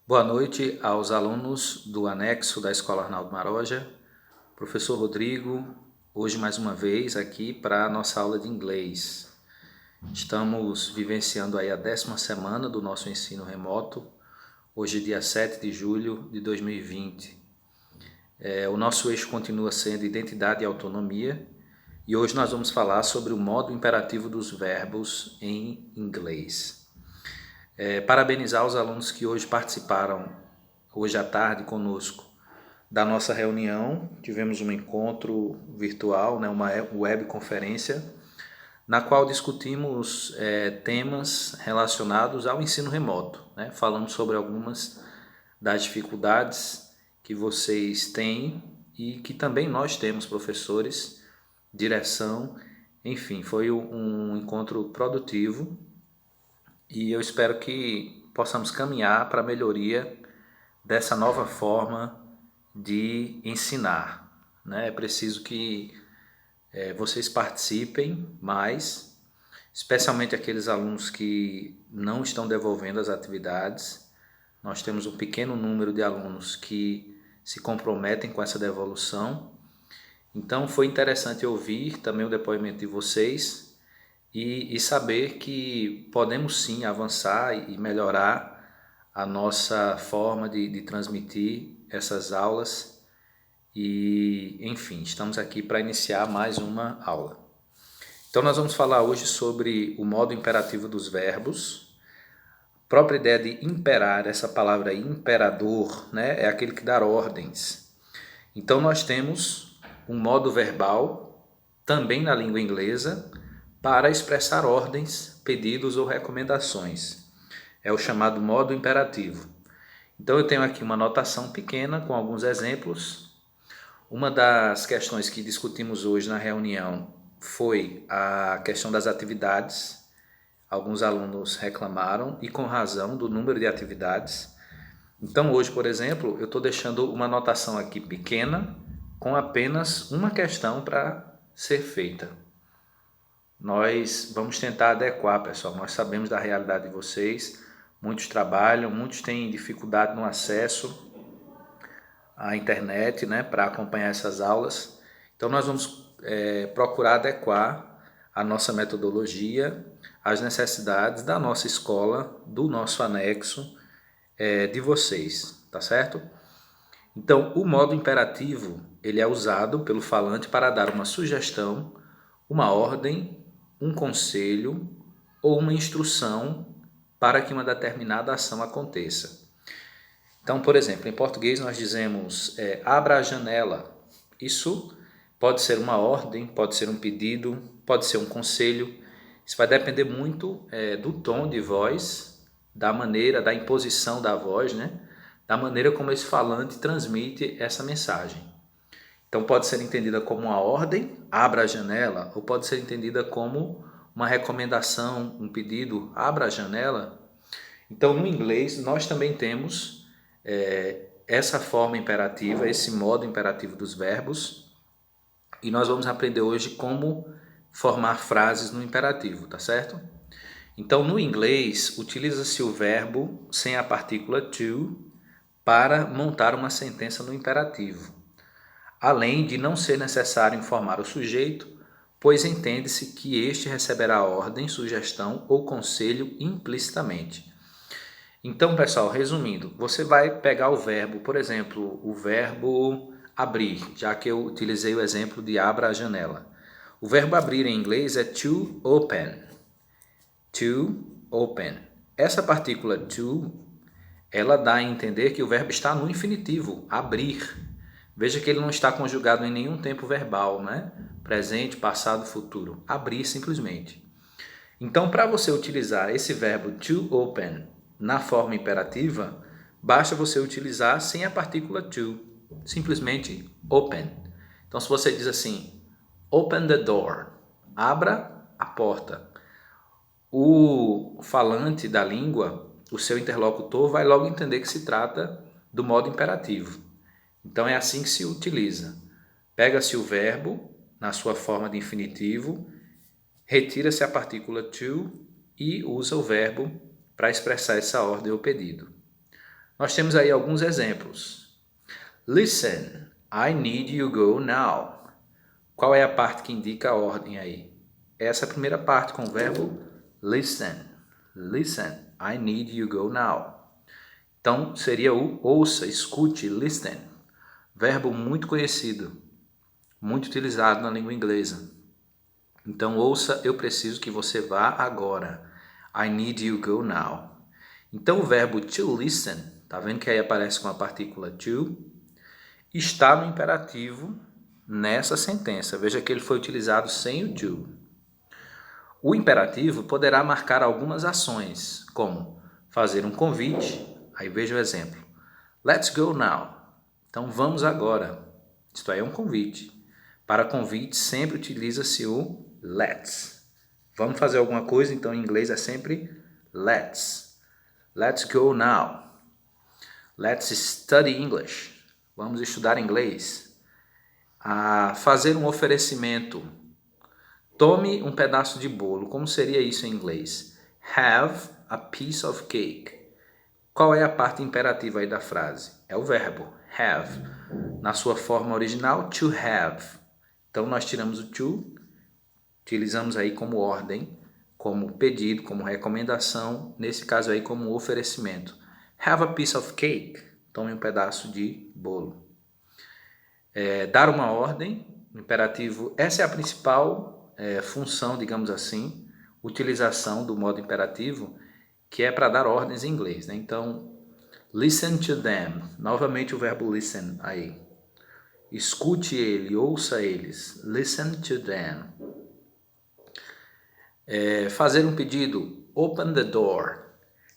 Boa noite aos alunos do anexo da Escola Arnaldo Maroja. Professor Rodrigo, hoje mais uma vez aqui para a nossa aula de inglês. Estamos vivenciando aí a 10ª semana do nosso ensino remoto, hoje dia 7 de julho de 2020. O nosso eixo continua sendo identidade e autonomia e hoje nós vamos falar sobre o modo imperativo dos verbos em inglês. Parabenizar os alunos que hoje participaram, hoje à tarde, conosco, da nossa reunião. Tivemos um encontro virtual, uma webconferência, na qual discutimos temas relacionados ao ensino remoto. Falamos sobre algumas das dificuldades que vocês têm e que também nós temos, professores, direção, enfim, foi um encontro produtivo. E eu espero que possamos caminhar para a melhoria dessa nova forma de ensinar. É preciso que vocês participem mais, especialmente aqueles alunos que não estão devolvendo as atividades. Nós temos um pequeno número de alunos que se comprometem com essa devolução. Então foi interessante ouvir também o depoimento de vocês e saber que podemos sim avançar e melhorar a nossa forma de transmitir essas aulas. E, enfim, estamos aqui para iniciar mais uma aula. Então nós vamos falar hoje sobre o modo imperativo dos verbos. A própria ideia de imperar, essa palavra imperador, é aquele que dá ordens. Então nós temos um modo verbal, também na língua inglesa, para expressar ordens, pedidos ou recomendações. É o chamado modo imperativo. Então eu tenho aqui uma anotação pequena com alguns exemplos. Uma das questões que discutimos hoje na reunião foi a questão das atividades. Alguns alunos reclamaram, e com razão, do número de atividades. Então hoje, por exemplo, eu estou deixando uma anotação aqui pequena com apenas uma questão para ser feita. Nós vamos tentar adequar, pessoal. Nós sabemos da realidade de vocês. Muitos trabalham, muitos têm dificuldade no acesso à internet, para acompanhar essas aulas. Então nós vamos procurar adequar a nossa metodologia às necessidades da nossa escola, do nosso anexo, de vocês, tá certo? Então o modo imperativo ele é usado pelo falante para dar uma sugestão, uma ordem, um conselho ou uma instrução para que uma determinada ação aconteça. Então, por exemplo, em português nós dizemos abra a janela. Isso pode ser uma ordem, pode ser um pedido, pode ser um conselho. Isso vai depender muito do tom de voz, da maneira, da imposição da voz, da maneira como esse falante transmite essa mensagem. Então pode ser entendida como uma ordem, abra a janela, ou pode ser entendida como uma recomendação, um pedido, abra a janela. Então no inglês nós também temos essa forma imperativa, esse modo imperativo dos verbos, e nós vamos aprender hoje como formar frases no imperativo, tá certo? Então no inglês utiliza-se o verbo sem a partícula to para montar uma sentença no imperativo. Além de não ser necessário informar o sujeito, pois entende-se que este receberá ordem, sugestão ou conselho implicitamente. Então, pessoal, resumindo, você vai pegar o verbo, por exemplo, o verbo abrir, já que eu utilizei o exemplo de abra a janela. O verbo abrir em inglês é to open. To open. Essa partícula to, ela dá a entender que o verbo está no infinitivo, abrir. Veja que ele não está conjugado em nenhum tempo verbal, presente, passado, futuro. Abrir simplesmente. Então, para você utilizar esse verbo to open na forma imperativa, basta você utilizar sem a partícula to, simplesmente open. Então, se você diz assim, open the door, abra a porta, o falante da língua, o seu interlocutor, vai logo entender que se trata do modo imperativo. Então é assim que se utiliza. Pega-se o verbo na sua forma de infinitivo, retira-se a partícula to e usa o verbo para expressar essa ordem ou pedido. Nós temos aí alguns exemplos. Listen, I need you go now. Qual é a parte que indica a ordem aí? Essa é a primeira parte com o verbo listen. Listen, I need you go now. Então, seria o ouça, escute, listen. Verbo muito conhecido, muito utilizado na língua inglesa. Então, ouça, eu preciso que você vá agora. I need you go now. Então, o verbo to listen, tá vendo que aí aparece com a partícula to, está no imperativo nessa sentença. Veja que ele foi utilizado sem o to. O imperativo poderá marcar algumas ações, como fazer um convite. Aí veja o exemplo. Let's go now. Então, vamos agora. Isto aí é um convite. Para convite, sempre utiliza-se o let's. Vamos fazer alguma coisa, então em inglês é sempre let's. Let's go now. Let's study English. Vamos estudar inglês. Fazer um oferecimento. Tome um pedaço de bolo. Como seria isso em inglês? Have a piece of cake. Qual é a parte imperativa aí da frase? É o verbo have. Na sua forma original, to have. Então, nós tiramos o to, utilizamos aí como ordem, como pedido, como recomendação, nesse caso aí como oferecimento. Have a piece of cake. Tome um pedaço de bolo. Dar uma ordem, imperativo. Essa é a principal função, digamos assim, utilização do modo imperativo, que é para dar ordens em inglês, né? Então, listen to them. Novamente o verbo listen aí. Escute ele, ouça eles. Listen to them. Fazer um pedido. Open the door.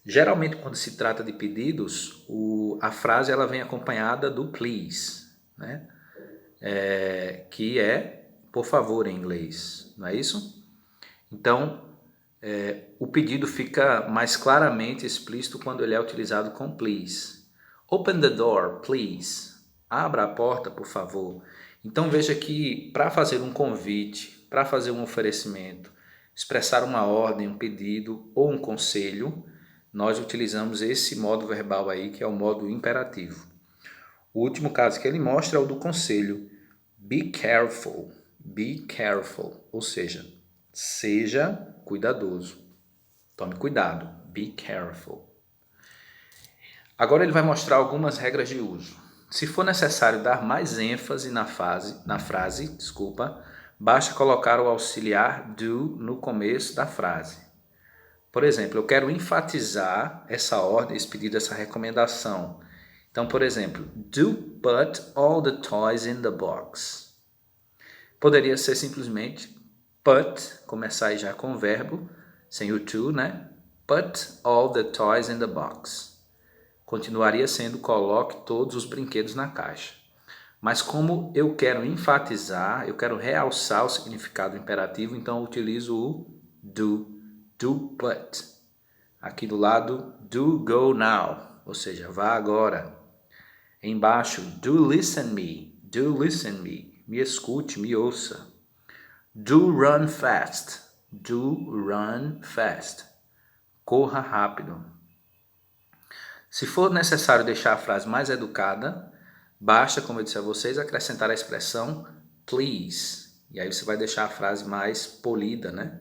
Geralmente, quando se trata de pedidos, a frase ela vem acompanhada do please, né? Que é por favor em inglês, não é isso? Então, o pedido fica mais claramente explícito quando ele é utilizado com please. Open the door, please. Abra a porta, por favor. Então veja que para fazer um convite, para fazer um oferecimento, expressar uma ordem, um pedido ou um conselho, nós utilizamos esse modo verbal aí, que é o modo imperativo. O último caso que ele mostra é o do conselho. Be careful. Be careful. Ou seja, seja cuidadoso. Tome cuidado. Be careful. Agora ele vai mostrar algumas regras de uso. Se for necessário dar mais ênfase na frase, basta colocar o auxiliar do no começo da frase. Por exemplo, eu quero enfatizar essa ordem, esse pedido, essa recomendação. Então, por exemplo, do put all the toys in the box. Poderia ser simplesmente put, começar aí já com o verbo, sem o to, né? Put all the toys in the box. Continuaria sendo coloque todos os brinquedos na caixa. Mas como eu quero enfatizar, eu quero realçar o significado imperativo, então eu utilizo o do put. Aqui do lado, do go now, ou seja, vá agora. Embaixo, do listen me, me escute, me ouça. Do run fast, corra rápido. Se for necessário deixar a frase mais educada, basta, como eu disse a vocês, acrescentar a expressão please. E aí você vai deixar a frase mais polida, né?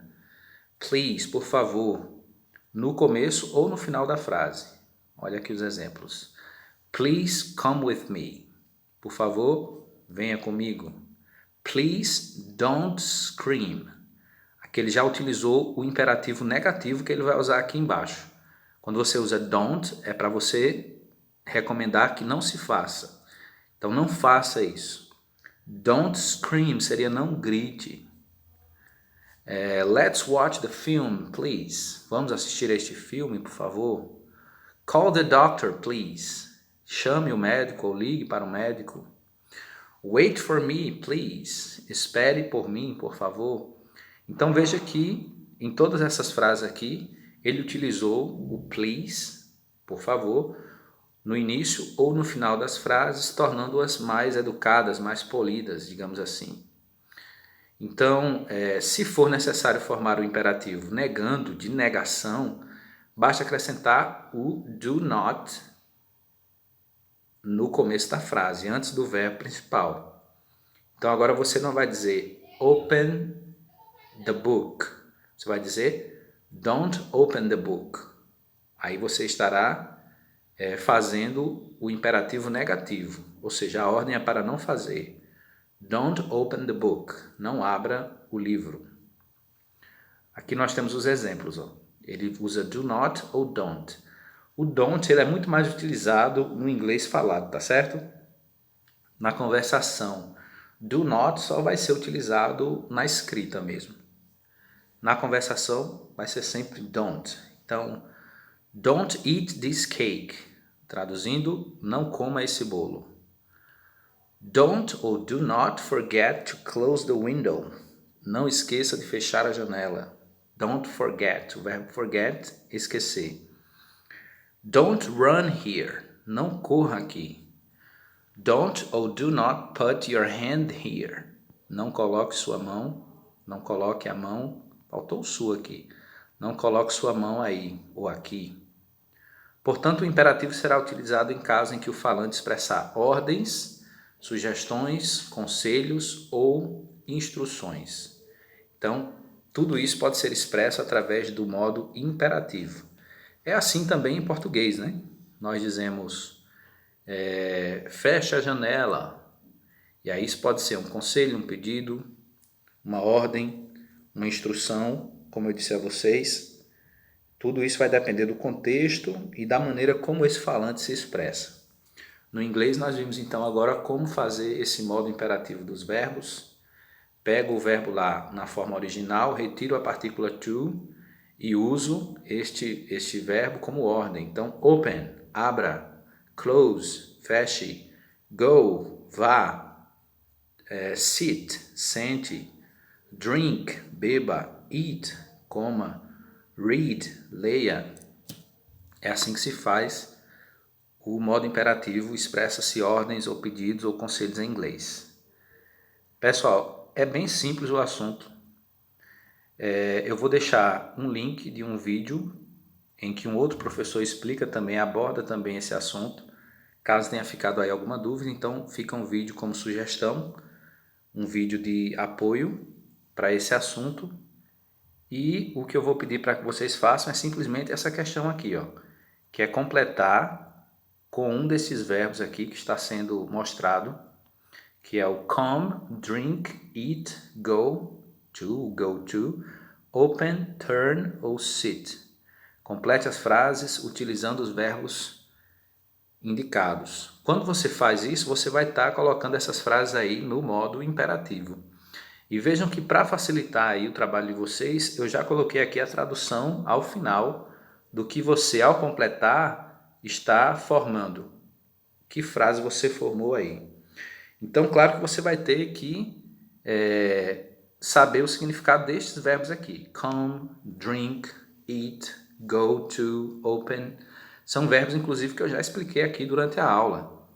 Please, por favor, no começo ou no final da frase. Olha aqui os exemplos. Please come with me. Por favor, venha comigo. Please don't scream. Aqui ele já utilizou o imperativo negativo que ele vai usar aqui embaixo. Quando você usa don't, é para você recomendar que não se faça. Então, não faça isso. Don't scream seria não grite. Let's watch the film, please. Vamos assistir a este filme, por favor. Call the doctor, please. Chame o médico ou ligue para o médico. Wait for me, please. Espere por mim, por favor. Então, veja que em todas essas frases aqui, ele utilizou o please, por favor, no início ou no final das frases, tornando-as mais educadas, mais polidas, digamos assim. Então, se for necessário formar o imperativo negando, de negação, basta acrescentar o do not no começo da frase, antes do verbo principal. Então agora você não vai dizer open the book. Você vai dizer don't open the book. Aí você estará fazendo o imperativo negativo, ou seja, a ordem é para não fazer. Don't open the book. Não abra o livro. Aqui nós temos os exemplos. Ó. Ele usa do not ou don't. O don't ele é muito mais utilizado no inglês falado, tá certo? Na conversação. Do not só vai ser utilizado na escrita mesmo. Na conversação vai ser sempre don't. Então, don't eat this cake. Traduzindo, não coma esse bolo. Don't ou do not forget to close the window. Não esqueça de fechar a janela. Don't forget. O verbo forget, esquecer. Don't run here. Não corra aqui. Don't ou do not put your hand here. Não coloque sua mão. Não coloque a mão. Faltou o sua aqui. Não coloque sua mão aí ou aqui. Portanto, o imperativo será utilizado em caso em que o falante expressar ordens, sugestões, conselhos ou instruções. Então, tudo isso pode ser expresso através do modo imperativo. É assim também em português, né? Nós dizemos, fecha a janela. E aí isso pode ser um conselho, um pedido, uma ordem, uma instrução, como eu disse a vocês. Tudo isso vai depender do contexto e da maneira como esse falante se expressa. No inglês nós vimos então agora como fazer esse modo imperativo dos verbos. Pego o verbo lá na forma original, retiro a partícula to e uso este verbo como ordem. Então, open, abra, close, feche, go, vá, sit, sente, drink, beba, eat, coma, read, leia. É assim que se faz o modo imperativo, expressa-se ordens ou pedidos ou conselhos em inglês. Pessoal, é bem simples o assunto. Eu vou deixar um link de um vídeo em que um outro professor explica também, aborda também esse assunto. Caso tenha ficado aí alguma dúvida, então fica um vídeo como sugestão, um vídeo de apoio para esse assunto. E o que eu vou pedir para que vocês façam é simplesmente essa questão aqui, ó, que é completar com um desses verbos aqui que está sendo mostrado, que é o come, drink, eat, go to, open, turn ou sit. Complete as frases utilizando os verbos indicados. Quando você faz isso, você vai estar colocando essas frases aí no modo imperativo. E vejam que para facilitar aí o trabalho de vocês, eu já coloquei aqui a tradução ao final do que você, ao completar, está formando. Que frase você formou aí. Então, claro que você vai ter que saber o significado destes verbos aqui. Come, drink, eat, go to, open. São verbos, inclusive, que eu já expliquei aqui durante a aula.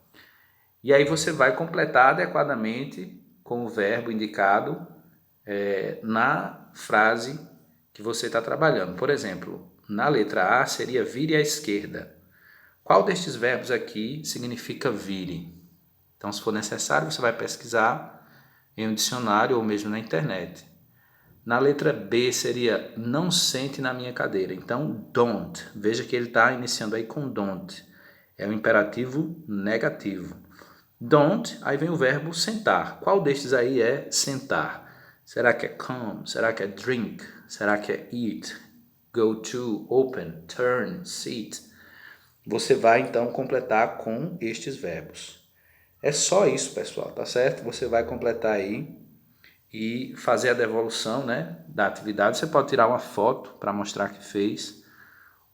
E aí você vai completar adequadamente com o verbo indicado na frase que você está trabalhando. Por exemplo, na letra A seria vire à esquerda. Qual destes verbos aqui significa vire? Então, se for necessário, você vai pesquisar em um dicionário ou mesmo na internet. Na letra B seria não sente na minha cadeira. Então, don't. Veja que ele está iniciando aí com don't. É um imperativo negativo. Don't, aí vem o verbo sentar. Qual destes aí é sentar? Será que é come? Será que é drink? Será que é eat? Go to, open, turn, sit. Você vai então completar com estes verbos. É só isso, pessoal, tá certo? Você vai completar aí e fazer a devolução, né, da atividade. Você pode tirar uma foto para mostrar que fez,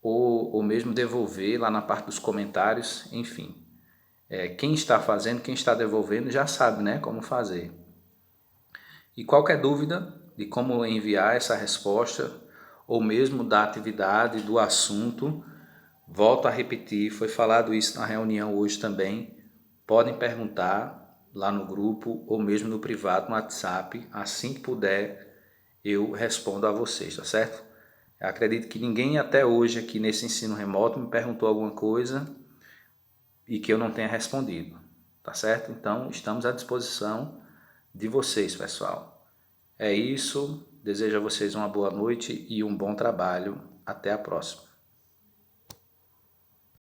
ou mesmo devolver lá na parte dos comentários, enfim. Quem está fazendo, quem está devolvendo já sabe, né, como fazer. E qualquer dúvida de como enviar essa resposta, ou mesmo da atividade, do assunto, volto a repetir, foi falado isso na reunião hoje também, podem perguntar lá no grupo ou mesmo no privado, no WhatsApp, assim que puder eu respondo a vocês, tá certo? Eu acredito que ninguém até hoje aqui nesse ensino remoto me perguntou alguma coisa, e que eu não tenha respondido, tá certo? Então, estamos à disposição de vocês, pessoal. É isso, desejo a vocês uma boa noite e um bom trabalho. Até a próxima.